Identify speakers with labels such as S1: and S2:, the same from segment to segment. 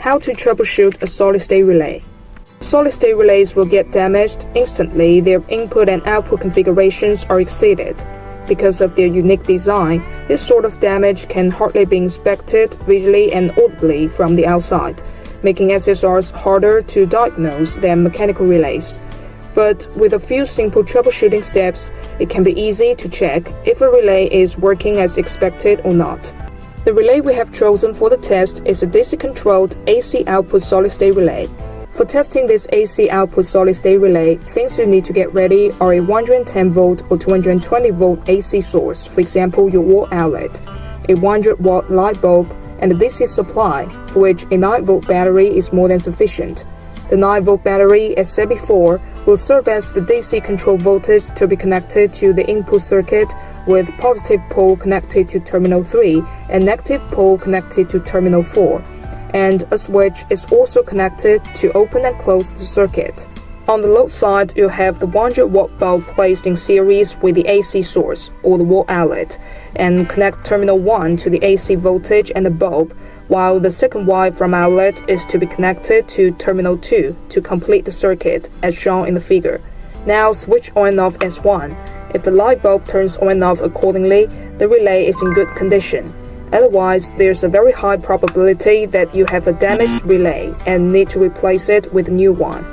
S1: How to troubleshoot a solid-state relay. Solid-state relays will get damaged instantly their input and output configurations are exceeded. Because of their unique design, this sort of damage can hardly be inspected visually and audibly from the outside, making SSRs harder to diagnose than mechanical relays. But with a few simple troubleshooting steps, it can be easy to check if a relay is working as expected or not. The relay we have chosen for the test is a DC-controlled AC output solid-state relay. For testing this AC output solid-state relay, things you need to get ready are a 110-volt or 220-volt AC source, for example your wall outlet, a 100-watt light bulb, and a DC supply, for which a 9-volt battery is more than sufficient. The 9-volt battery, as said before, will serve as the DC control voltage to be connected to the input circuit, with positive pole connected to terminal 3 and negative pole connected to terminal 4. And a switch is also connected to open and close the circuit. On the load side, you'll have the 100-watt bulb placed in series with the AC source, or the wall outlet, and connect terminal 1 to the AC voltage and the bulb, while the second wire from outlet is to be connected to terminal 2 to complete the circuit, as shown in the figure. Now switch on and off S1. If the light bulb turns on and off accordingly, the relay is in good condition. Otherwise, there's a very high probability that you have a damaged relay and need to replace it with a new one.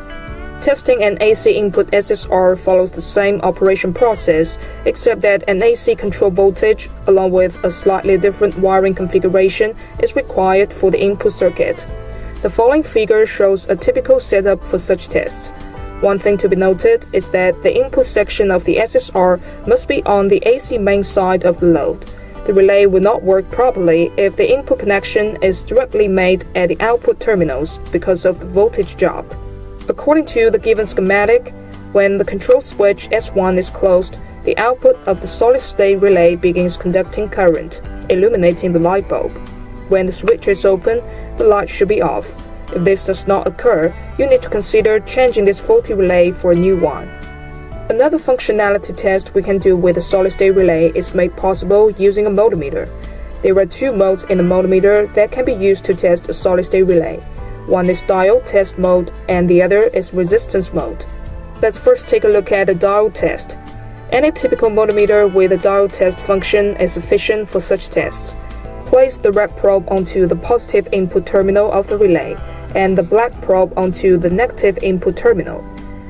S1: Testing an AC input SSR follows the same operation process, except that an AC control voltage, along with a slightly different wiring configuration, is required for the input circuit. The following figure shows a typical setup for such tests. One thing to be noted is that the input section of the SSR must be on the AC main side of the load. The relay will not work properly if the input connection is directly made at the output terminals because of the voltage drop. According to the given schematic, when the control switch S1 is closed, the output of the solid-state relay begins conducting current, illuminating the light bulb. When the switch is open, the light should be off. If this does not occur, you need to consider changing this faulty relay for a new one. Another functionality test we can do with a solid-state relay is made possible using a multimeter. There are two modes in the multimeter that can be used to test a solid-state relay. One is diode test mode and the other is resistance mode. Let's first take a look at the diode test. Any typical multimeter with a diode test function is sufficient for such tests. Place the red probe onto the positive input terminal of the relay and the black probe onto the negative input terminal.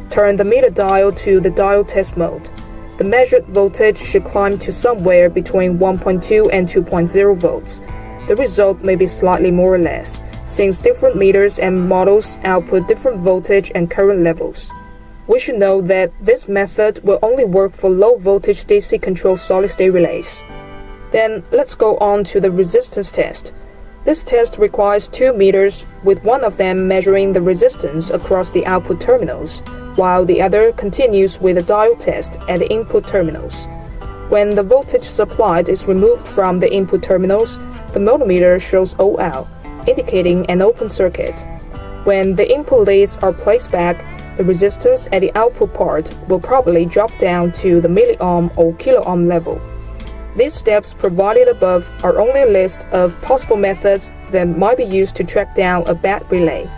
S1: Turn the meter dial to the diode test mode. The measured voltage should climb to somewhere between 1.2 and 2.0 volts. The result may be slightly more or less, since different meters and models output different voltage and current levels. We should know that this method will only work for low-voltage DC control solid-state relays. Then let's go on to the resistance test. This test requires two meters, with one of them measuring the resistance across the output terminals, while the other continues with a diode test at the input terminals. When the voltage supplied is removed from the input terminals, the multimeter shows OL, indicating an open circuit. When the input leads are placed back, the resistance at the output part will probably drop down to the milliohm or kiloohm level. These steps provided above are only a list of possible methods that might be used to track down a bad relay.